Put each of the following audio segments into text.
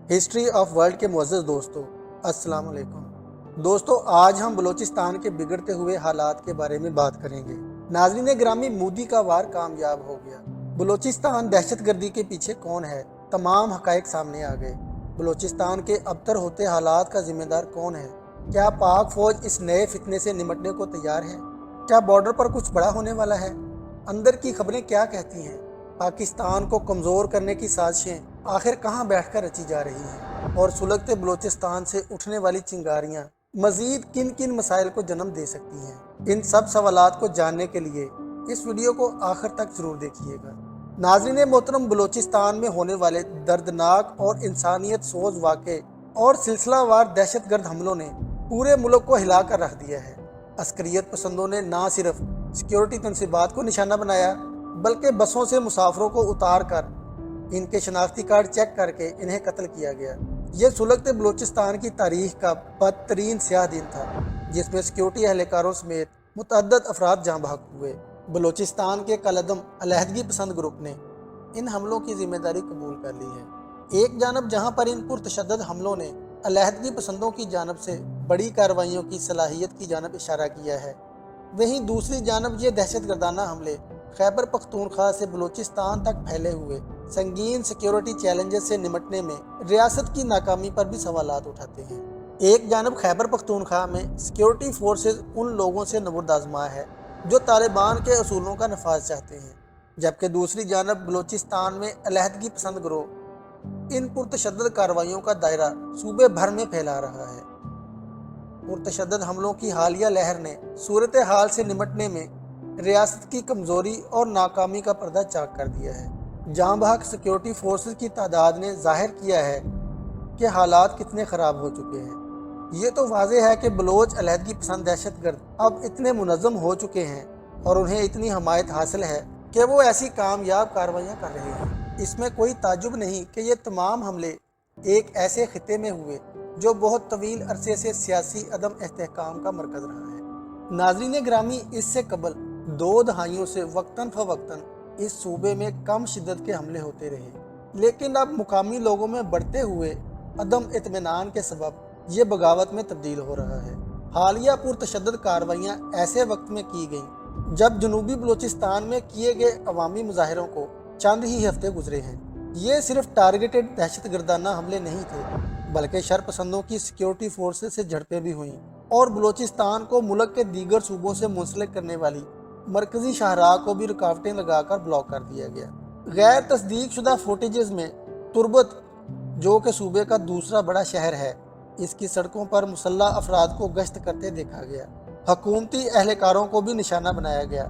History of world کے معزز دوستوں، السلام علیکم۔ دوستوں، آج ہم بلوچستان کے بگڑتے ہوئے حالات کے بارے میں بات کریں گے۔ ناظرین گرامی، مودی کا وار کامیاب ہو گیا۔ بلوچستان دہشت گردی کے پیچھے کون ہے؟ تمام حقائق سامنے آ گئے۔ بلوچستان کے ابتر ہوتے حالات کا ذمہ دار کون ہے؟ کیا پاک فوج اس نئے فتنے سے نمٹنے کو تیار ہے؟ کیا بارڈر پر کچھ بڑا ہونے والا ہے؟ اندر کی خبریں کیا کہتی ہیں؟ پاکستان کو کمزور کرنے کی سازشیں آخر کہاں بیٹھ کر رچی جا رہی ہیں؟ اور سلگتے بلوچستان سے اٹھنے والی چنگاریاں مزید کن کن مسائل کو جنم دے سکتی ہیں؟ ان سب سوالات کو جاننے کے لیے اس ویڈیو کو آخر تک ضرور دیکھیے گا۔ ناظرین محترم، بلوچستان میں ہونے والے دردناک اور انسانیت سوز واقعے اور سلسلہ وار دہشت گرد حملوں نے پورے ملک کو ہلا کر رکھ دیا ہے۔ عسکریت پسندوں نے نہ صرف سیکیورٹی تنصیبات کو نشانہ بنایا، بلکہ بسوں سے مسافروں کو اتار کر ان کے شناختی کارڈ چیک کر کے انہیں قتل کیا گیا۔ یہ سلگتے بلوچستان کی تاریخ کا بدترین سیاہ دن تھا، جس میں سیکیورٹی اہلکاروں سمیت متعدد افراد جاں بحق ہوئے۔ بلوچستان کے کالعدم علیحدگی پسند گروپ نے ان حملوں کی ذمہ داری قبول کر لی ہے۔ ایک جانب جہاں پر ان پرتشدد حملوں نے علیحدگی پسندوں کی جانب سے بڑی کارروائیوں کی صلاحیت کی جانب اشارہ کیا ہے، وہیں دوسری جانب یہ دہشت گردانہ حملے خیبر پختونخوا سے بلوچستان تک پھیلے ہوئے سنگین سیکیورٹی چیلنجز سے نمٹنے میں ریاست کی ناکامی پر بھی سوالات اٹھاتے ہیں۔ ایک جانب خیبر پختونخوا میں سیکیورٹی فورسز ان لوگوں سے نبرد آزما ہے جو طالبان کے اصولوں کا نفاذ چاہتے ہیں، جبکہ دوسری جانب بلوچستان میں علیحدگی پسند گروہ ان پرتشدد کارروائیوں کا دائرہ صوبے بھر میں پھیلا رہا ہے۔ پرتشدد حملوں کی حالیہ لہر نے صورتحال سے نمٹنے میں ریاست کی کمزوری اور ناکامی کا پردہ چاک کر دیا ہے۔ جاں بحق سیکیورٹی فورسز کی تعداد نے ظاہر کیا ہے کہ حالات کتنے خراب ہو چکے ہیں۔ یہ تو واضح ہے کہ بلوچ علیحدگی پسند دہشت گرد اب اتنے منظم ہو چکے ہیں اور انہیں اتنی حمایت حاصل ہے کہ وہ ایسی کامیاب کارروائیاں کر رہے ہیں۔ اس میں کوئی تعجب نہیں کہ یہ تمام حملے ایک ایسے خطے میں ہوئے جو بہت طویل عرصے سے سیاسی عدم استحکام کا مرکز رہا ہے۔ ناظرین گرامی، اس سے قبل 2 دہائیوں سے وقتاً فوقتاً اس صوبے میں کم شدت کے حملے ہوتے رہے، لیکن اب مقامی لوگوں میں بڑھتے ہوئے عدم اطمینان کے سبب یہ بغاوت میں تبدیل ہو رہا ہے۔ حالیہ پرتشدد کارروائیاں ایسے وقت میں کی گئیں جب جنوبی بلوچستان میں کیے گئے عوامی مظاہروں کو چند ہی ہفتے گزرے ہیں۔ یہ صرف ٹارگیٹڈ دہشت گردانہ حملے نہیں تھے، بلکہ شرپسندوں کی سیکیورٹی فورسز سے جھڑپیں بھی ہوئیں اور بلوچستان کو ملک کے دیگر صوبوں سے منسلک کرنے والی مرکزی شاہراہ کو بھی رکاوٹیں لگا کر بلاک کر دیا گیا۔ غیر تصدیق شدہ فوٹیجز میں تربت، جو کہ صوبے کا دوسرا بڑا شہر ہے، اس کی سڑکوں پر مسلح افراد کو گشت کرتے دیکھا گیا۔ حکومتی اہلکاروں کو بھی نشانہ بنایا گیا۔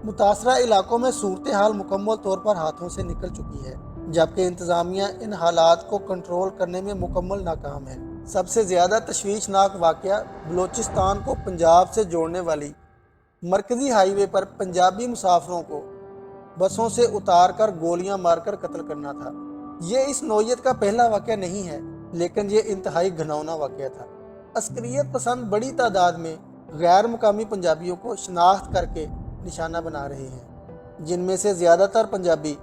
متاثرہ علاقوں میں صورتحال مکمل طور پر ہاتھوں سے نکل چکی ہے، جبکہ انتظامیہ ان حالات کو کنٹرول کرنے میں مکمل ناکام ہے۔ سب سے زیادہ تشویشناک واقعہ بلوچستان کو پنجاب سے جوڑنے والی مرکزی ہائی وے پر پنجابی مسافروں کو بسوں سے اتار کر گولیاں مار کر قتل کرنا تھا۔ یہ اس نوعیت کا پہلا واقعہ نہیں ہے، لیکن یہ انتہائی گھناؤنا واقعہ تھا۔ عسکریت پسند بڑی تعداد میں غیر مقامی پنجابیوں کو شناخت کر کے نشانہ بنا رہے ہیں، جن میں سے زیادہ تر پنجابی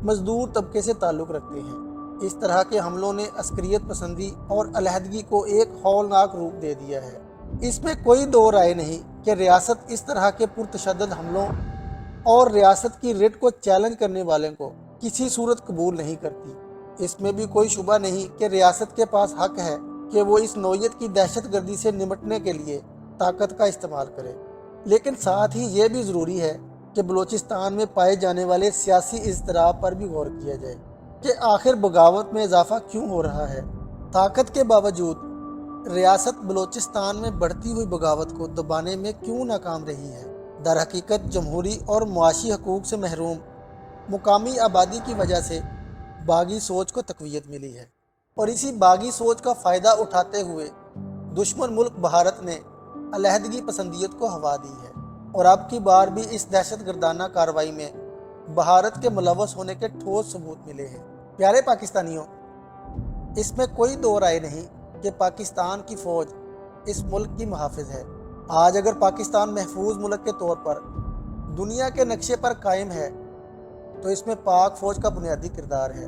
مزدور طبقے سے تعلق رکھتے ہیں۔ اس طرح کے حملوں نے عسکریت پسندی اور علیحدگی کو ایک ہولناک روپ دے دیا ہے۔ اس میں کوئی دو رائے نہیں کہ ریاست اس طرح کے پرتشدد حملوں اور ریاست کی رٹ کو چیلنج کرنے والوں کو کسی صورت قبول نہیں کرتی۔ اس میں بھی کوئی شبہ نہیں کہ ریاست کے پاس حق ہے کہ وہ اس نوعیت کی دہشت گردی سے نمٹنے کے لیے طاقت کا استعمال کرے، لیکن ساتھ ہی یہ بھی ضروری ہے کہ بلوچستان میں پائے جانے والے سیاسی اضطراب پر بھی غور کیا جائے کہ آخر بغاوت میں اضافہ کیوں ہو رہا ہے۔ طاقت کے باوجود ریاست بلوچستان میں بڑھتی ہوئی بغاوت کو دبانے میں کیوں ناکام رہی ہے؟ در حقیقت جمہوری اور معاشی حقوق سے محروم مقامی آبادی کی وجہ سے باغی سوچ کو تقویت ملی ہے، اور اسی باغی سوچ کا فائدہ اٹھاتے ہوئے دشمن ملک بھارت نے علیحدگی پسندیت کو ہوا دی ہے، اور اب کی بار بھی اس دہشت گردانہ کارروائی میں بھارت کے ملوث ہونے کے ٹھوس ثبوت ملے ہیں۔ پیارے پاکستانیوں، اس میں کوئی دو رائے نہیں کہ پاکستان کی فوج اس ملک کی محافظ ہے۔ آج اگر پاکستان محفوظ ملک کے طور پر دنیا کے نقشے پر قائم ہے تو اس میں پاک فوج کا بنیادی کردار ہے،